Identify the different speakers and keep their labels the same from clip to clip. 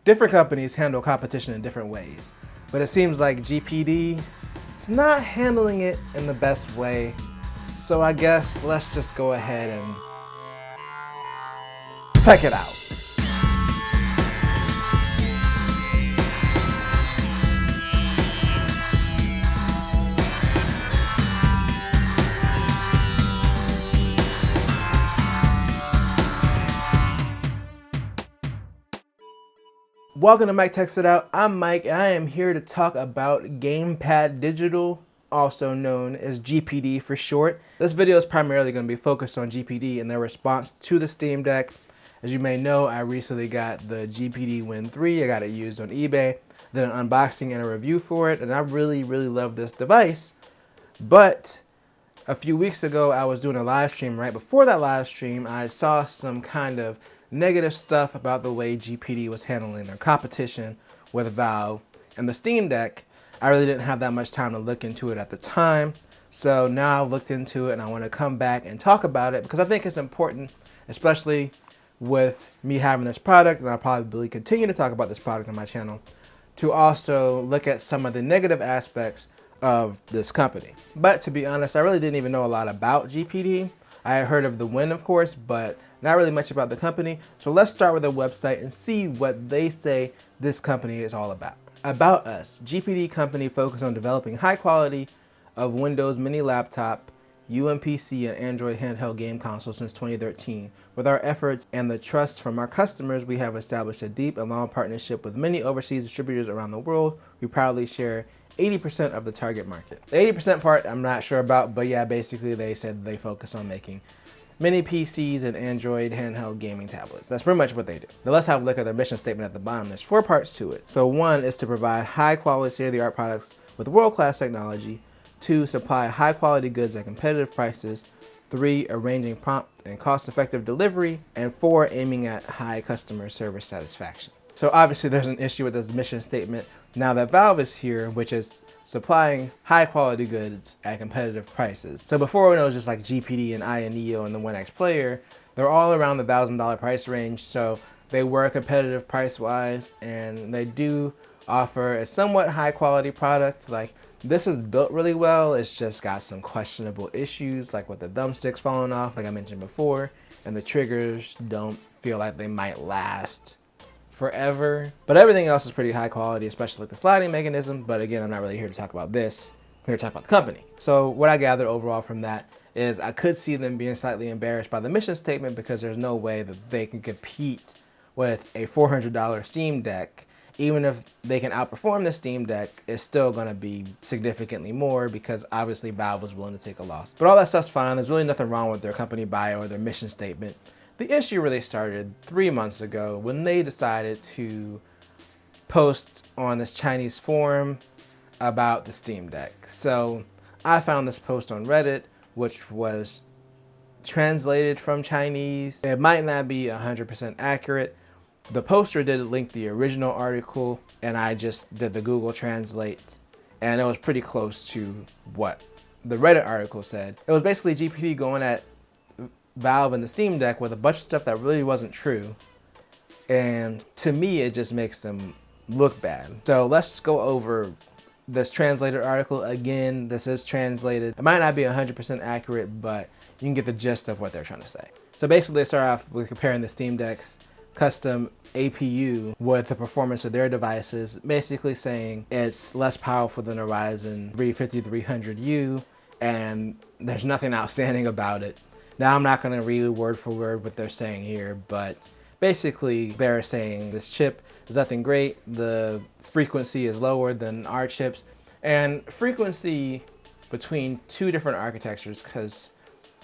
Speaker 1: Different companies handle competition in different ways, but it seems like GPD is not handling it in the best way. So I guess let's just go ahead and check it out. Welcome to Mike Texts It Out. I'm Mike and I am here to talk about Gamepad Digital, also known as GPD for short. This video is primarily going to be focused on GPD and their response to the Steam Deck. As you may know, I recently got the GPD Win 3. I got it used on eBay, did an unboxing and a review for it, and I really love this device. But a few weeks ago, I was doing a live stream. Right before that live stream, I saw some kind of negative stuff about the way GPD was handling their competition with Valve and the Steam Deck. I really didn't have that much time to look into it at the time. So now I've looked into it and I want to come back and talk about it because I think it's important, especially with me having this product, and I'll probably continue to talk about this product on my channel, to also look at some of the negative aspects of this company. But to be honest, I really didn't even know a lot about GPD. I had heard of the Win, of course, but not really much about the company. So let's start with their website and see what they say this company is all about. About us, GPD company focused on developing high quality of Windows Mini laptop, UMPC, and Android handheld game console since 2013. With our efforts and the trust from our customers, we have established a deep and long partnership with many overseas distributors around the world. We proudly share 80% of the target market. The 80% part I'm not sure about, but yeah, basically they said they focus on making mini PCs and Android handheld gaming tablets. That's pretty much what they do. Now let's have a look at their mission statement at the bottom. There's 4 parts to it. So 1 is to provide high quality state-of-the-art products with world-class technology. 2, supply high quality goods at competitive prices. 3, arranging prompt and cost-effective delivery. And 4, aiming at high customer service satisfaction. So obviously there's an issue with this mission statement now that Valve is here, which is supplying high quality goods at competitive prices. So before, when it was just like GPD and AyaNeo and the 1X player, they're all around the $1,000 price range. So they were competitive price wise, and they do offer a somewhat high quality product. Like, this is built really well. It's just got some questionable issues, like with the thumbsticks falling off, like I mentioned before, and the triggers don't feel like they might last forever. But everything else is pretty high quality, especially like the sliding mechanism. But again, I'm not really here to talk about this. I'm here to talk about the company. So what I gathered overall from that is I could see them being slightly embarrassed by the mission statement, because there's no way that they can compete with a $400 Steam Deck. Even if they can outperform the Steam Deck, it's still going to be significantly more, because obviously Valve was willing to take a loss. But all that stuff's fine. There's really nothing wrong with their company bio or their mission statement. The issue really started 3 months ago when they decided to post on this Chinese forum about the Steam Deck. So I found this post on Reddit, which was translated from Chinese. It might not be 100% accurate. The poster did link the original article, and I just did the Google Translate, and it was pretty close to what the Reddit article said. It was basically GPD going at Valve and the Steam Deck with a bunch of stuff that really wasn't true, and to me it just makes them look bad. So let's go over this translated article again. This is translated. It might not be 100% accurate, but you can get the gist of what they're trying to say. So basically they start off with comparing the Steam Deck's custom APU with the performance of their devices, basically saying it's less powerful than a Ryzen 3 5300U, and there's nothing outstanding about it. Now, I'm not going to read word for word what they're saying here, but basically they're saying this chip is nothing great. The frequency is lower than our chips, and frequency between 2 different architectures, because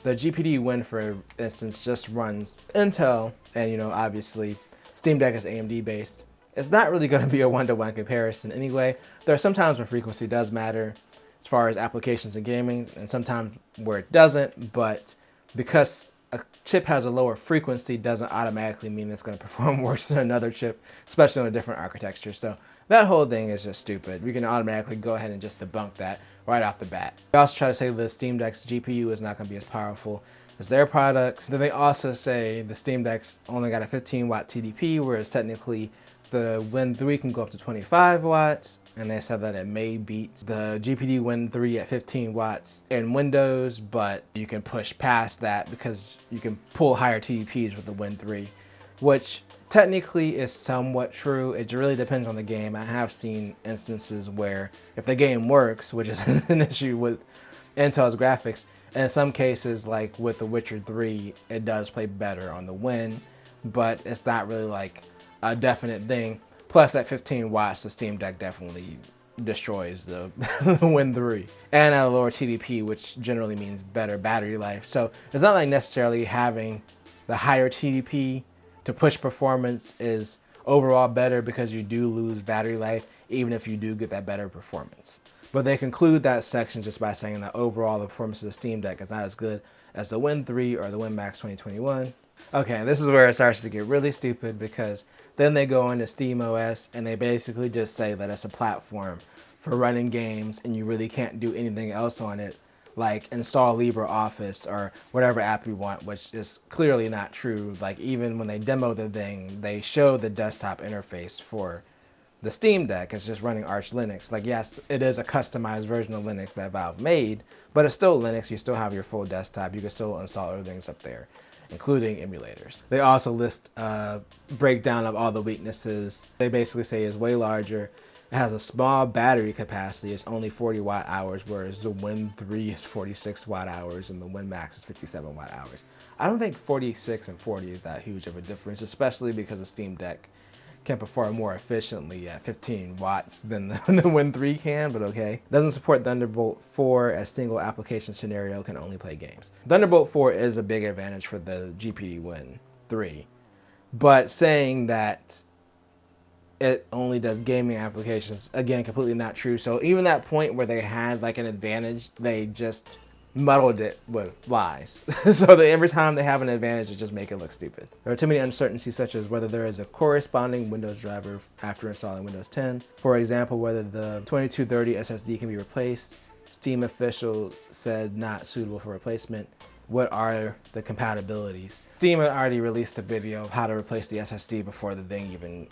Speaker 1: the GPD Win, for instance, just runs Intel, and obviously Steam Deck is AMD based. It's not really going to be a one-to-one comparison anyway. There are some times when frequency does matter as far as applications and gaming, and sometimes where it doesn't, but because a chip has a lower frequency doesn't automatically mean it's going to perform worse than another chip, especially on a different architecture. So that whole thing is just stupid. We can automatically go ahead and just debunk that right off the bat. They also try to say the Steam Deck's GPU is not going to be as powerful as their products. Then they also say the Steam Deck's only got a 15 watt TDP, whereas technically The Win 3 can go up to 25 watts, and they said that it may beat the GPD Win 3 at 15 watts in Windows, but you can push past that because you can pull higher TDPs with the Win 3, which technically is somewhat true. It really depends on the game. I have seen instances where if the game works, which is an issue with Intel's graphics, in some cases, like with The Witcher 3, it does play better on the Win, but it's not really like a definite thing. Plus, at 15 watts, the Steam Deck definitely destroys the Win 3. And at a lower TDP, which generally means better battery life. So it's not like necessarily having the higher TDP to push performance is overall better, because you do lose battery life even if you do get that better performance. But they conclude that section just by saying that overall the performance of the Steam Deck is not as good as the Win 3 or the Win Max 2021. Okay, this is where it starts to get really stupid, because then they go into Steam OS and they basically just say that it's a platform for running games and you really can't do anything else on it, like install LibreOffice or whatever app you want, which is clearly not true. Like, even when they demo the thing, they show the desktop interface for the Steam Deck. It's just running Arch Linux. Like, yes, it is a customized version of Linux that Valve made, but it's still Linux. You still have your full desktop. You can still install other things up there, including emulators. They also list a breakdown of all the weaknesses. They basically say it's way larger. It has a small battery capacity. It's only 40 watt hours, whereas the Win 3 is 46 watt hours and the Win Max is 57 watt hours. I don't think 46 and 40 is that huge of a difference, especially because the Steam Deck can perform more efficiently at 15 watts than the Win 3 can, but okay. Doesn't support Thunderbolt 4 as single application scenario, can only play games. Thunderbolt 4 is a big advantage for the GPD Win 3, but saying that it only does gaming applications, again, completely not true. So even that point where they had like an advantage, they just muddled it with lies. So that every time they have an advantage, it just make it look stupid. There are too many uncertainties, such as whether there is a corresponding Windows driver after installing Windows 10. For example, whether the 2230 SSD can be replaced. Steam Official said not suitable for replacement. What are the compatibilities? Steam had already released a video of how to replace the SSD before the thing even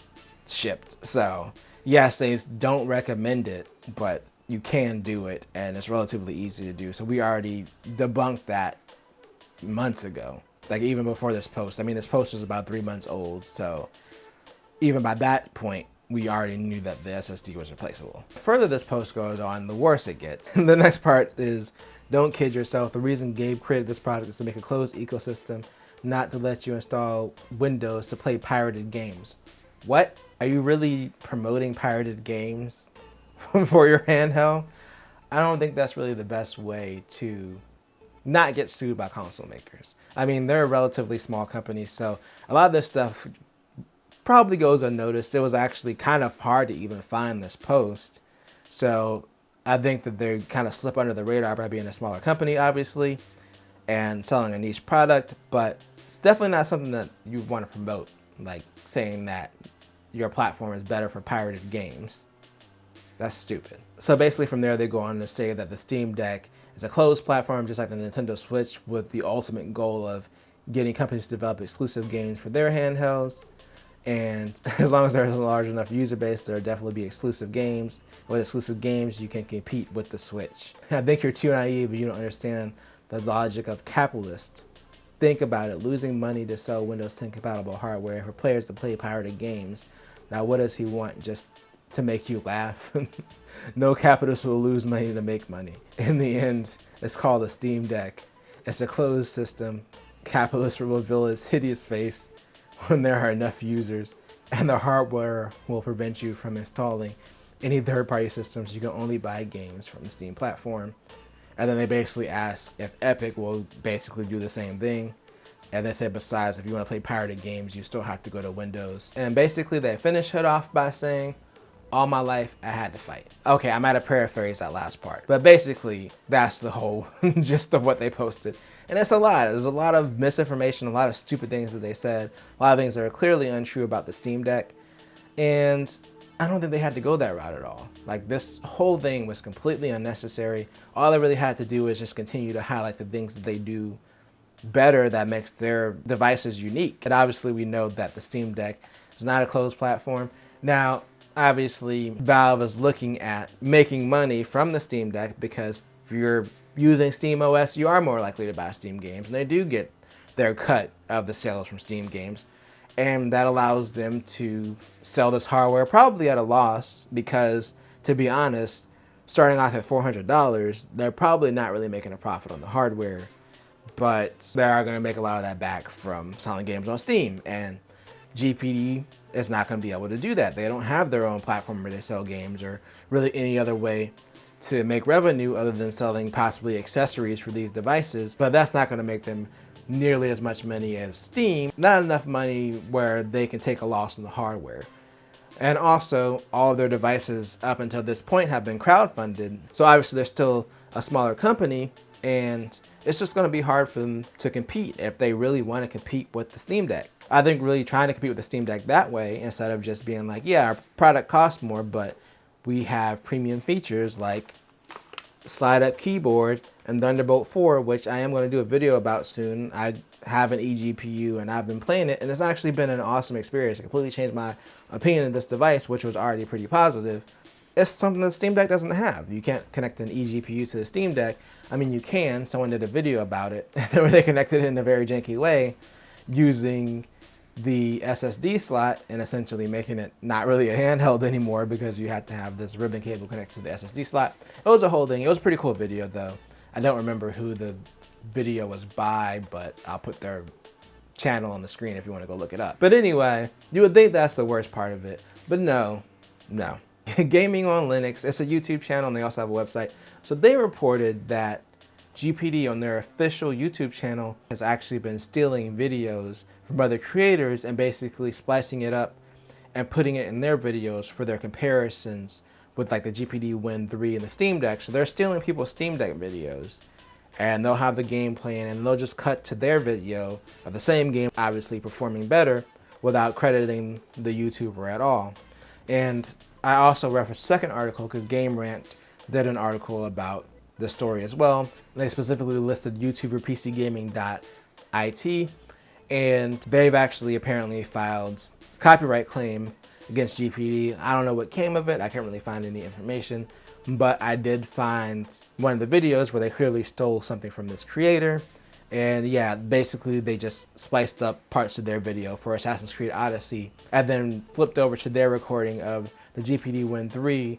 Speaker 1: shipped. So yes, they don't recommend it, but you can do it, and it's relatively easy to do. So we already debunked that months ago, like even before this post. I mean, this post was about 3 months old, so even by that point, we already knew that the SSD was replaceable. The further this post goes on, the worse it gets. The next part is, don't kid yourself. The reason Gabe created this product is to make a closed ecosystem, not to let you install Windows to play pirated games. What? Are you really promoting pirated games for your handheld? I don't think that's really the best way to not get sued by console makers. I mean, they're a relatively small company, so a lot of this stuff probably goes unnoticed. It was actually kind of hard to even find this post, so I think that they kind of slip under the radar by being a smaller company, obviously, and selling a niche product, but it's definitely not something that you want to promote, like saying that your platform is better for pirated games. That's stupid. So basically from there, they go on to say that the Steam Deck is a closed platform just like the Nintendo Switch, with the ultimate goal of getting companies to develop exclusive games for their handhelds. And as long as there's a large enough user base, there'll definitely be exclusive games. With exclusive games, you can compete with the Switch. I think you're too naive if you don't understand the logic of capitalists. Think about it, losing money to sell Windows 10 compatible hardware for players to play pirated games. Now what does he want, just to make you laugh? No capitalist will lose money to make money. In the end, it's called a Steam Deck. It's a closed system. Capitalists will reveal its hideous face when there are enough users, and the hardware will prevent you from installing any third-party systems. You can only buy games from the Steam platform. And then they basically ask if Epic will basically do the same thing. And they said, besides, if you want to play pirated games, you still have to go to Windows. And basically they finish it off by saying, all my life I had to fight. Okay, I might have paraphrased that last part, but basically that's the whole gist of what they posted. And it's a lot. There's a lot of misinformation, a lot of stupid things that they said, a lot of things that are clearly untrue about the Steam Deck. And I don't think they had to go that route at all. Like, this whole thing was completely unnecessary. All they really had to do is just continue to highlight the things that they do better that makes their devices unique. And obviously we know that the Steam Deck is not a closed platform. Now, obviously, Valve is looking at making money from the Steam Deck because if you're using Steam OS, you are more likely to buy Steam games, and they do get their cut of the sales from Steam games. And that allows them to sell this hardware probably at a loss because, to be honest, starting off at $400, they're probably not really making a profit on the hardware, but they are going to make a lot of that back from selling games on Steam. And GPD is not going to be able to do that. They don't have their own platform where they sell games or really any other way to make revenue other than selling possibly accessories for these devices, but that's not going to make them nearly as much money as Steam. Not enough money where they can take a loss on the hardware. And also, all of their devices up until this point have been crowdfunded, so obviously they're still a smaller company, and it's just going to be hard for them to compete if they really want to compete with the Steam Deck. I think really trying to compete with the Steam Deck that way, instead of just being like, yeah, our product costs more, but we have premium features like slide up keyboard and Thunderbolt 4, which I am going to do a video about soon. I have an eGPU and I've been playing it, and it's actually been an awesome experience. It completely changed my opinion of this device, which was already pretty positive. It's something the Steam Deck doesn't have. You can't connect an eGPU to the Steam Deck. I mean, you can. Someone did a video about it where they connected it in a very janky way using the SSD slot and essentially making it not really a handheld anymore because you had to have this ribbon cable connected to the SSD slot. It was a whole thing. It was a pretty cool video though. I don't remember who the video was by, but I'll put their channel on the screen if you want to go look it up. But anyway, you would think that's the worst part of it, but no. Gaming on Linux, it's a YouTube channel and they also have a website. So they reported that GPD on their official YouTube channel has actually been stealing videos from other creators and basically splicing it up and putting it in their videos for their comparisons with like the GPD Win 3 and the Steam Deck. So they're stealing people's Steam Deck videos and they'll have the game playing and they'll just cut to their video of the same game, obviously performing better without crediting the YouTuber at all. And I also referenced a second article because Gamerant did an article about the story as well. They specifically listed YouTuber Gaming.it, and they've actually apparently filed copyright claim against GPD. I don't know what came of it. I can't really find any information, but I did find one of the videos where they clearly stole something from this creator. And yeah, basically they just spliced up parts of their video for Assassin's Creed Odyssey and then flipped over to their recording of the GPD Win 3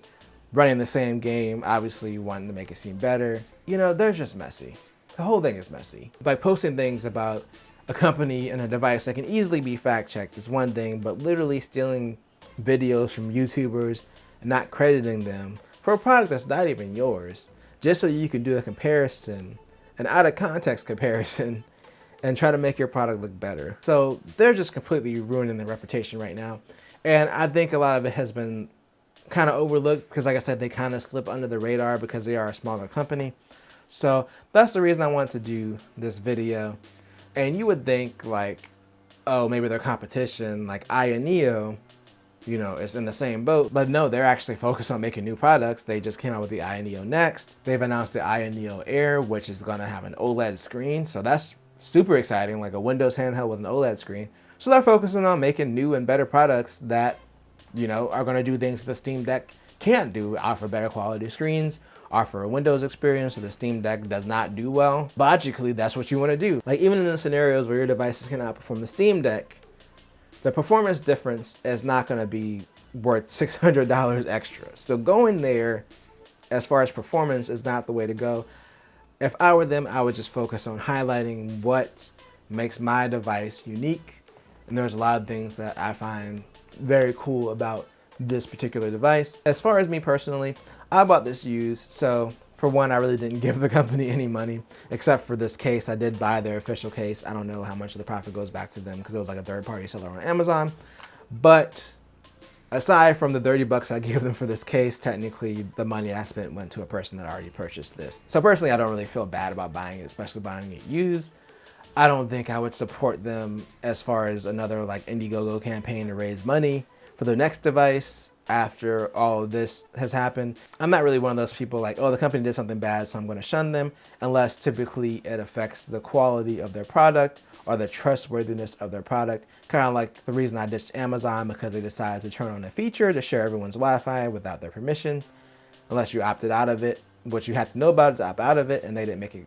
Speaker 1: running the same game, obviously wanting to make it seem better. You know, they're just messy. The whole thing is messy. By posting things about a company and a device that can easily be fact-checked is one thing, but literally stealing videos from YouTubers and not crediting them for a product that's not even yours, just so you can do a comparison, an out-of-context comparison, and try to make your product look better. So they're just completely ruining their reputation right now. And I think a lot of it has been kind of overlooked because, like I said, they kind of slip under the radar because they are a smaller company. So that's the reason I wanted to do this video. And you would think like, oh, maybe their competition like AyaNeo, you know, is in the same boat. But no, they're actually focused on making new products. They just came out with the AyaNeo Next. They've announced the AyaNeo Air, which is going to have an OLED screen. So that's super exciting, like a Windows handheld with an OLED screen. So they're focusing on making new and better products that, you know, are going to do things the Steam Deck can't do, offer better quality screens, offer a Windows experience that the Steam Deck does not do well. Logically, that's what you want to do. Like even in the scenarios where your devices can outperform the Steam Deck, the performance difference is not going to be worth $600 extra. So going there as far as performance is not the way to go. If I were them, I would just focus on highlighting what makes my device unique. And there's a lot of things that I find very cool about this particular device. As far as me personally, I bought this used. So for one, I really didn't give the company any money, except for this case. I did buy their official case. I don't know how much of the profit goes back to them because it was like a third-party seller on Amazon. But aside from the 30 bucks I gave them for this case, technically the money I spent went to a person that already purchased this. So personally, I don't really feel bad about buying it, especially buying it used. I don't think I would support them as far as another like Indiegogo campaign to raise money for their next device. after all of this has happened. I'm not really one of those people like, oh, the company did something bad, so I'm going to shun them, unless typically it affects the quality of their product or the trustworthiness of their product. Kind of like the reason I ditched Amazon, because they decided to turn on a feature to share everyone's Wi-Fi without their permission, unless you opted out of it, which you had to know about it to opt out of it, and they didn't make it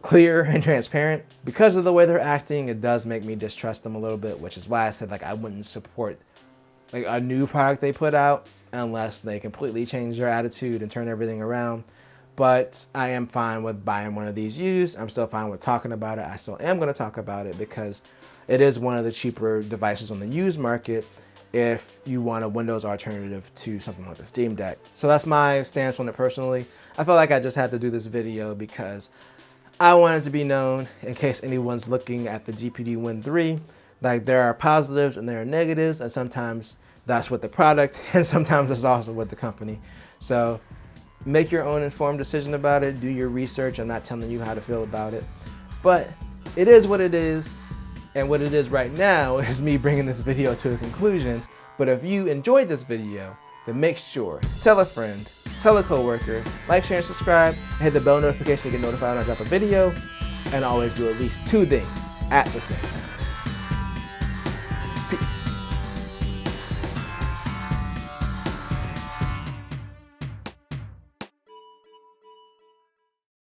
Speaker 1: clear and transparent. Because of the way they're acting, it does make me distrust them a little bit, which is why I said like I wouldn't support like a new product they put out unless they completely change their attitude and turn everything around. But I am fine with buying one of these used. I'm still fine with talking about it. I still am going to talk about it because it is one of the cheaper devices on the used market if you want a Windows alternative to something like the Steam Deck. So that's my stance on it personally. I felt like I just had to do this video because I want it to be known, in case anyone's looking at the GPD Win 3, like there are positives and there are negatives, and sometimes that's with the product and sometimes it's also with the company. So make your own informed decision about it, do your research. I'm not telling you how to feel about it, but it is what it is. And what it is right now is me bringing this video to a conclusion. But if you enjoyed this video, then make sure to tell a friend, tell a coworker, like, share, and subscribe, and hit the bell notification to get notified when I drop a video, and always do at least 2 things at the same time.